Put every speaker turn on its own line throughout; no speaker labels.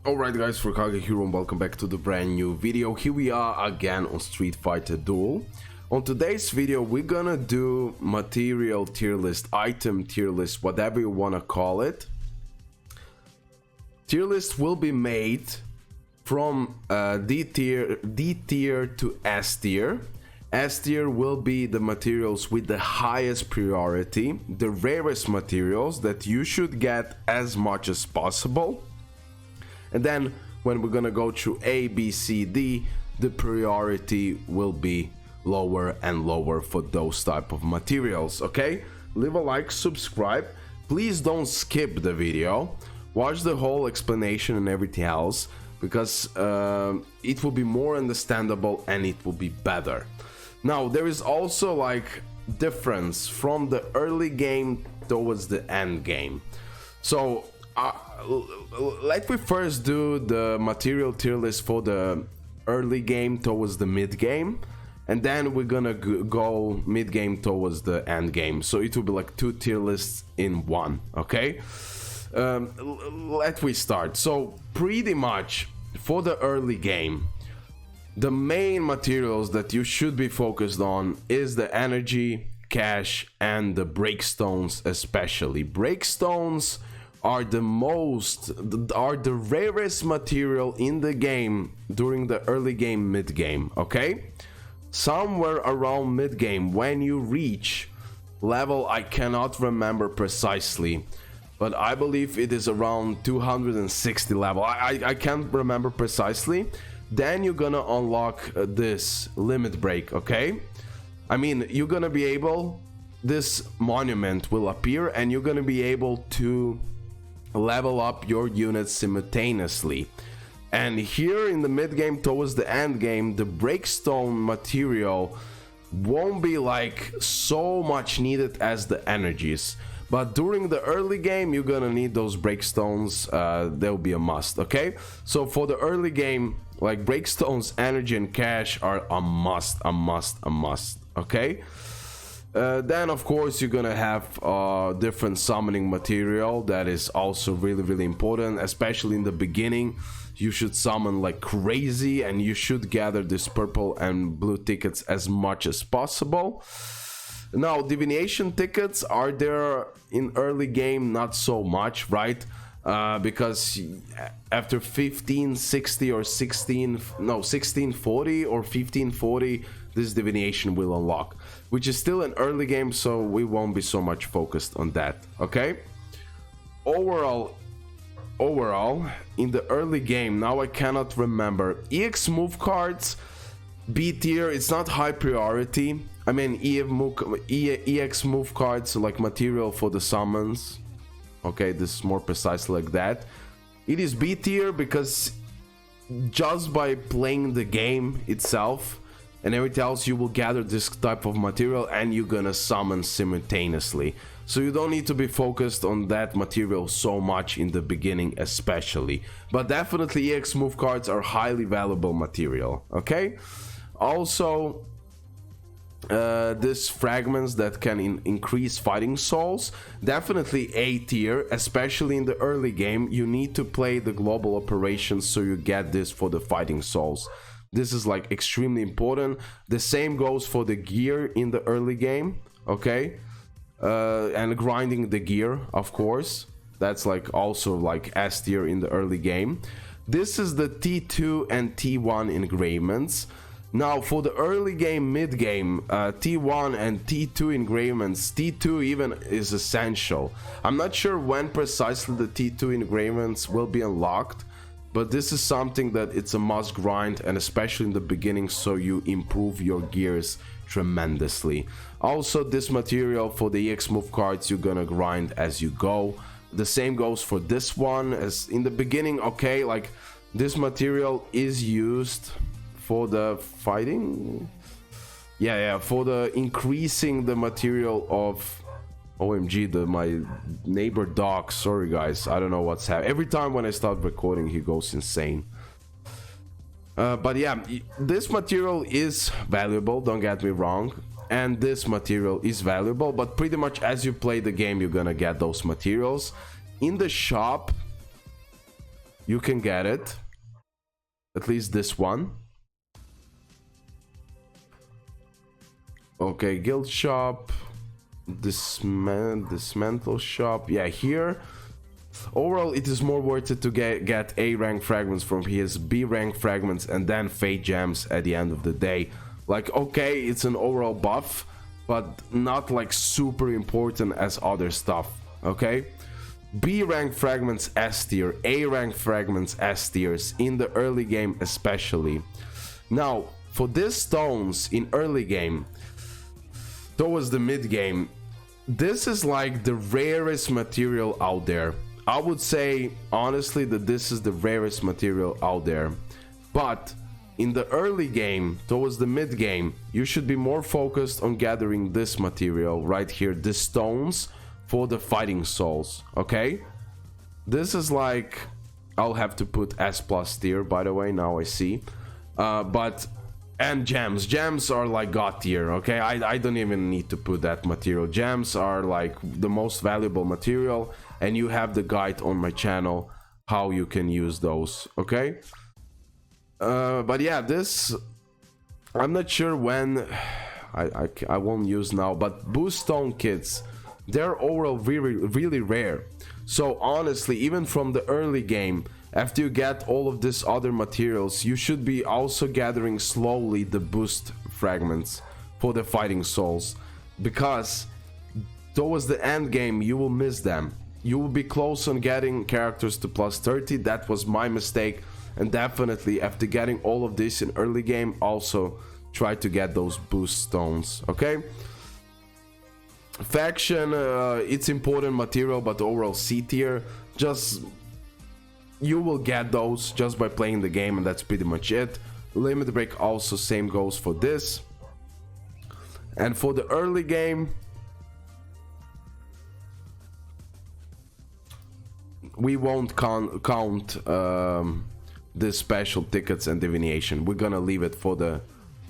Alright guys, RoKage here and welcome back to the brand new video. Here we are again on Street Fighter Duel. On today's video we're gonna do material tier list, item tier list, whatever you wanna call it. Tier list will be made from D tier to S tier. S tier will be the materials with the highest priority, the rarest materials that you should get as much as possible. And then when we're gonna go through A, B, C, D, the priority will be lower and lower for those type of materials, okay? Leave a like, subscribe. Please don't skip the video. Watch the whole explanation and everything else, because it will be more understandable and it will be better. Now, there is also like difference from the early game towards the end game. So let me first do the material tier list for the early game towards the mid game, and then we're gonna go mid game towards the end game. So it will be like two tier lists in one, okay? Let me start. So pretty much for the early game, the main materials that you should be focused on is the energy, cash, and the breakstones. Especially breakstones are the rarest material in the game during the early game, mid game, okay? Somewhere around mid game, when you reach level, I cannot remember precisely, but I believe it is around 260 level. I can't remember precisely. Then you're gonna unlock this limit break, okay? I mean, you're gonna be able, this monument will appear and you're gonna be able to level up your units simultaneously. And here in the mid game towards the end game, the breakstone material won't be like so much needed as the energies, but during the early game you're gonna need those breakstones. They'll be a must, okay? So for the early game, like breakstones, energy, and cash are a must, okay? Then of course you're gonna have different summoning material that is also really important, especially in the beginning. You should summon like crazy and you should gather this purple and blue tickets as much as possible. Now divination tickets are there in early game, not so much, right? Because after 1560 or 1640 or 1540, this divination will unlock, which is still an early game, so we won't be so much focused on that, okay? Overall in the early game, now I cannot remember, EX move cards, B tier, it's not high priority. I mean EX move cards, like material for the summons, okay, this is more precise like that. It is B tier because just by playing the game itself and everything else, you will gather this type of material and you're gonna summon simultaneously. So you don't need to be focused on that material so much in the beginning especially. But definitely EX move cards are highly valuable material, okay? Also, these fragments that can increase fighting souls, definitely A tier, especially in the early game. You need to play the global operations so you get this for the fighting souls. This is like extremely important. The same goes for the gear in the early game, okay? And grinding the gear, of course, that's like also like S tier in the early game. This is the T2 and T1 engravements. Now for the early game, mid game, T1 and T2 engravements, T2 even is essential. I'm not sure when precisely the T2 engravements will be unlocked, but this is something that it's a must grind, and especially in the beginning, so you improve your gears tremendously. Also, this material for the EX move cards, you're gonna grind as you go. The same goes for this one, as in the beginning, okay, like this material is used for the fighting, for the increasing the material of OMG, my neighbor dog, sorry guys, I don't know what's happening. Every time when I start recording he goes insane. But yeah, this material is valuable, don't get me wrong, and this material is valuable, but pretty much as you play the game you're gonna get those materials. In the shop you can get it. At least this one. Okay, guild shop. Dismantle shop. Yeah, here. Overall, it is more worth it to get A rank fragments from his B rank fragments and then fate gems at the end of the day. Like, okay, it's an overall buff, but not like super important as other stuff, okay? B rank fragments S tier, A rank fragments S tiers, in the early game especially. Now, for these stones in early game, towards the mid game, this is like the rarest material out there. I would say honestly that this is the rarest material out there. But in the early game, towards the mid game, you should be more focused on gathering this material right here, the stones for the fighting souls, okay? This is like, I'll have to put S+ tier, by the way, now I see. And gems are like god tier, okay? I don't even need to put that material. Gems are like the most valuable material, and you have the guide on my channel how you can use those, okay? But yeah, this, I'm not sure when, I won't use now, but boost stone kits, they're overall really rare. So honestly, even from the early game, after you get all of these other materials, you should be also gathering slowly the boost fragments for the fighting souls, because towards the end game you will miss them. You will be close on getting characters to +30. That was my mistake, and definitely after getting all of this in early game, also try to get those boost stones, okay? Faction, it's important material, but overall C tier, just you will get those just by playing the game, and that's pretty much it. Limit break also, same goes for this. And for the early game, we won't count the special tickets and divination. We're gonna leave it for the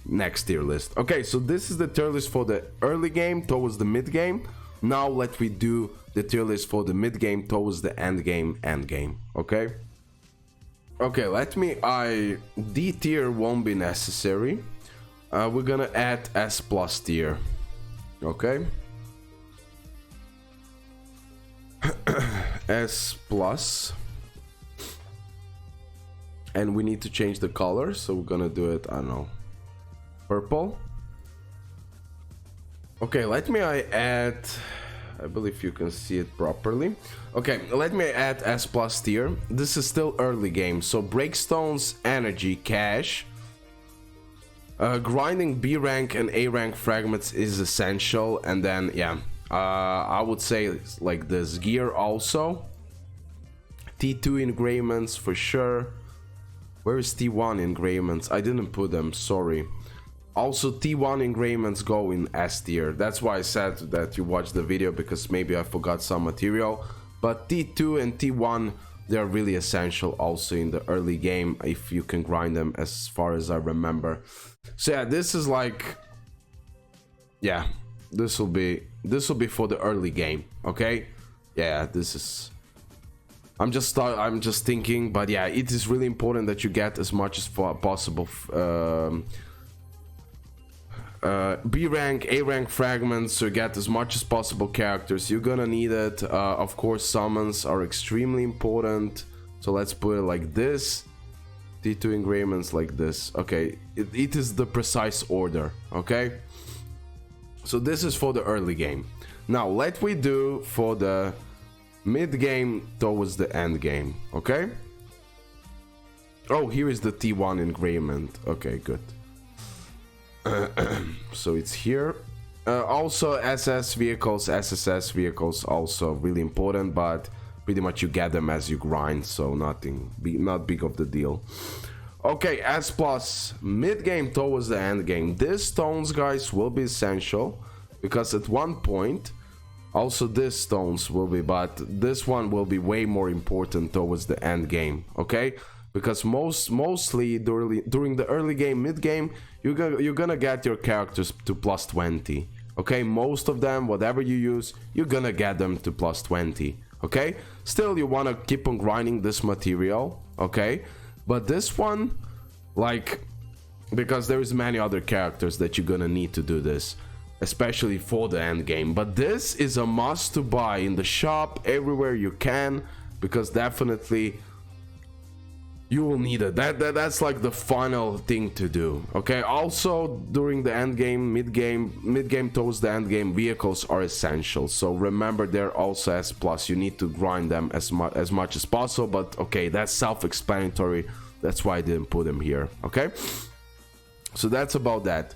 next tier list. Okay, so this is the tier list for the early game towards the mid game. Now let me do the tier list for the mid game towards the end game, okay? Okay, D tier won't be necessary. We're gonna add S+ tier, okay? S+, and we need to change the color, so we're gonna do it, I don't know, purple. Okay, let me add, I believe you can see it properly. Okay, let me add S+ tier. This is still early game, so breakstones, energy, cash, grinding B rank and A rank fragments is essential, and then yeah, I would say like this, gear also, T2 engravements for sure. Where is T1 engravements? I didn't put them, sorry. Also T1 engravements go in S tier. That's why I said that you watch the video, because maybe I forgot some material. But T2 and T1, they're really essential also in the early game if you can grind them, as far as I remember. So yeah, this is like, yeah, this will be for the early game, okay? Yeah, this is, I'm just thinking, but yeah, it is really important that you get as much as possible B rank, A rank fragments, so get as much as possible characters. You're gonna need it. Of course, summons are extremely important, so let's put it like this. T2 engravements like this. Okay, it is the precise order, okay? So this is for the early game. Now let me do for the mid game towards the end game, okay? Oh, here is the T1 engravement. Okay, good. So it's here. Also SS vehicles, SSS vehicles also really important, but pretty much you get them as you grind, so not big of the deal. Okay, S+ mid game towards the end game. These stones, guys, will be essential, because at one point also these stones will be, but this one will be way more important towards the end game, okay? Because mostly during the early game, mid game, you're gonna get your characters to +20, okay? Most of them, whatever you use, you're gonna get them to +20, okay? Still, you wanna keep on grinding this material, okay? But this one, like, because there is many other characters that you're gonna need to do this, especially for the end game. But this is a must to buy in the shop everywhere you can, because definitely you will need it. That's like the final thing to do, okay? Also, during the end game, mid game towards the end game, vehicles are essential. So remember, they're also APlus. You need to grind them as much as possible. But okay, that's self-explanatory. That's why I didn't put them here, okay? So that's about that.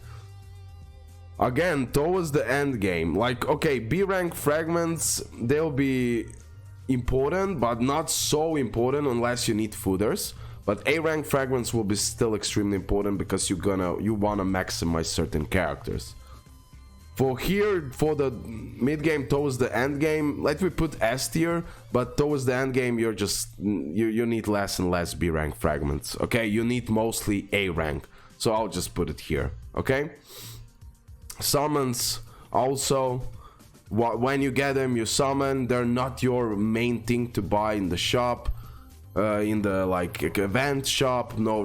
Again, towards the end game, like, okay, B rank fragments, they'll be important, but not so important unless you need fooders. But A rank fragments will be still extremely important, because you wanna maximize certain characters. For here, for the mid game towards the end game, let me put S tier, but towards the end game, you need less and less B rank fragments, okay? You need mostly A rank, so I'll just put it here, okay? Summons also, when you get them, you summon. They're not your main thing to buy in the shop, in the like event shop. No,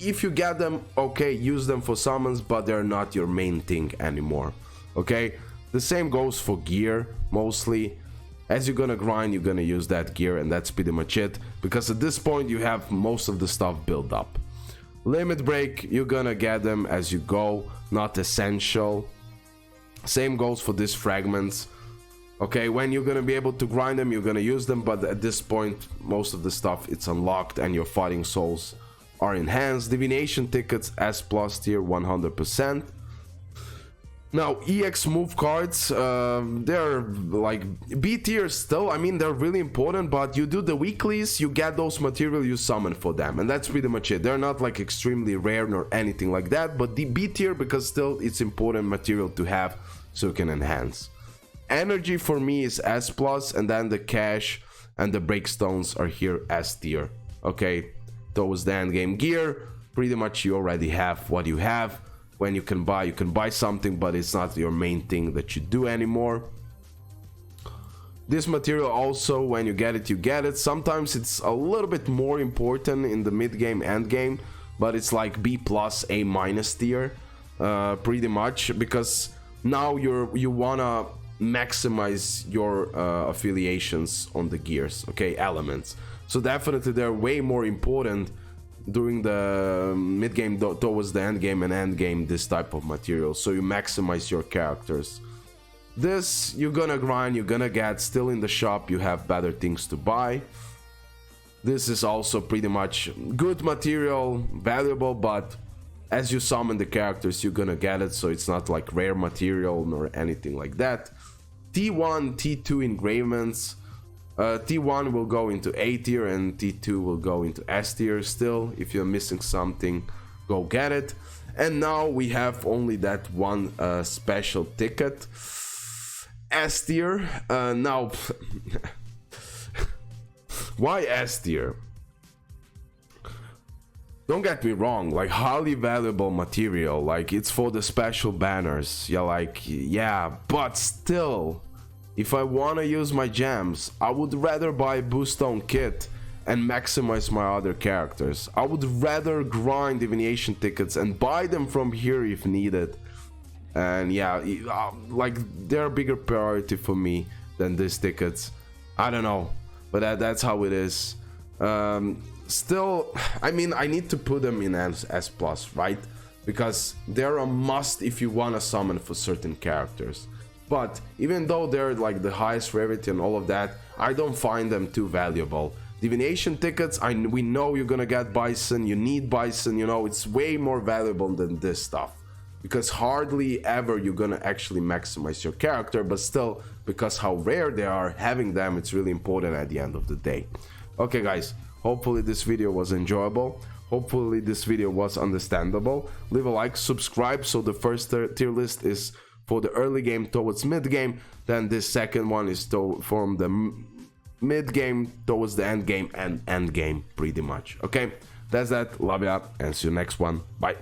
if you get them, okay, use them for summons, but they're not your main thing anymore, okay? The same goes for gear. Mostly, as you're gonna grind, you're gonna use that gear, and that's pretty much it, because at this point you have most of the stuff built up. Limit break, you're gonna get them as you go, not essential. Same goes for these fragments, okay? When you're gonna be able to grind them, you're gonna use them, but at this point most of the stuff, it's unlocked, and your fighting souls are enhanced. Divination tickets APlus tier 100%. Now, EX move cards, they're like B tier still. I mean, they're really important, but you do the weeklies, you get those material, you summon for them, and that's pretty much it. They're not like extremely rare nor anything like that, but the B tier, because still it's important material to have so you can enhance. Energy for me is APlus, and then the cash and the breakstones are here S tier, okay? Towards the end game gear, pretty much you already have what you have. When you can buy something, but it's not your main thing that you do anymore. This material also, when you get it, you get it. Sometimes it's a little bit more important in the mid game, end game, but it's like B plus, A minus tier, pretty much, because now you wanna maximize your affiliations on the gears, okay, elements. So definitely they're way more important during the mid game towards the end game and end game, this type of material, so you maximize your characters. This you're gonna grind, you're gonna get. Still in the shop, you have better things to buy. This is also pretty much good material, valuable, but as you summon the characters, you're gonna get it, so it's not like rare material nor anything like that. T1, T2 engravements. T1 will go into A tier, and T2 will go into S tier. Still, if you're missing something, go get it. And now we have only that one special ticket, S tier. Now why S tier? Don't get me wrong, like, highly valuable material, like, it's for the special banners, yeah, but still, if I want to use my gems, I would rather buy a boost stone kit and maximize my other characters. I would rather grind divination tickets and buy them from here if needed. And yeah, like, they're a bigger priority for me than these tickets. I don't know, but that's how it is. Still, I mean, I need to put them in APlus, right? Because they're a must if you want to summon for certain characters. But even though they're like the highest rarity and all of that, I don't find them too valuable. Divination tickets, we know you're gonna get Bison, you need Bison, you know, it's way more valuable than this stuff. Because hardly ever you're gonna actually maximize your character, but still, because how rare they are, having them, it's really important at the end of the day. Okay guys, hopefully this video was enjoyable. Hopefully this video was understandable. Leave a like, subscribe, so the first tier list is for the early game towards mid game, then this second one is from the mid game towards the end game and end game, pretty much. Okay, that's that. Love ya, and see you next one. Bye.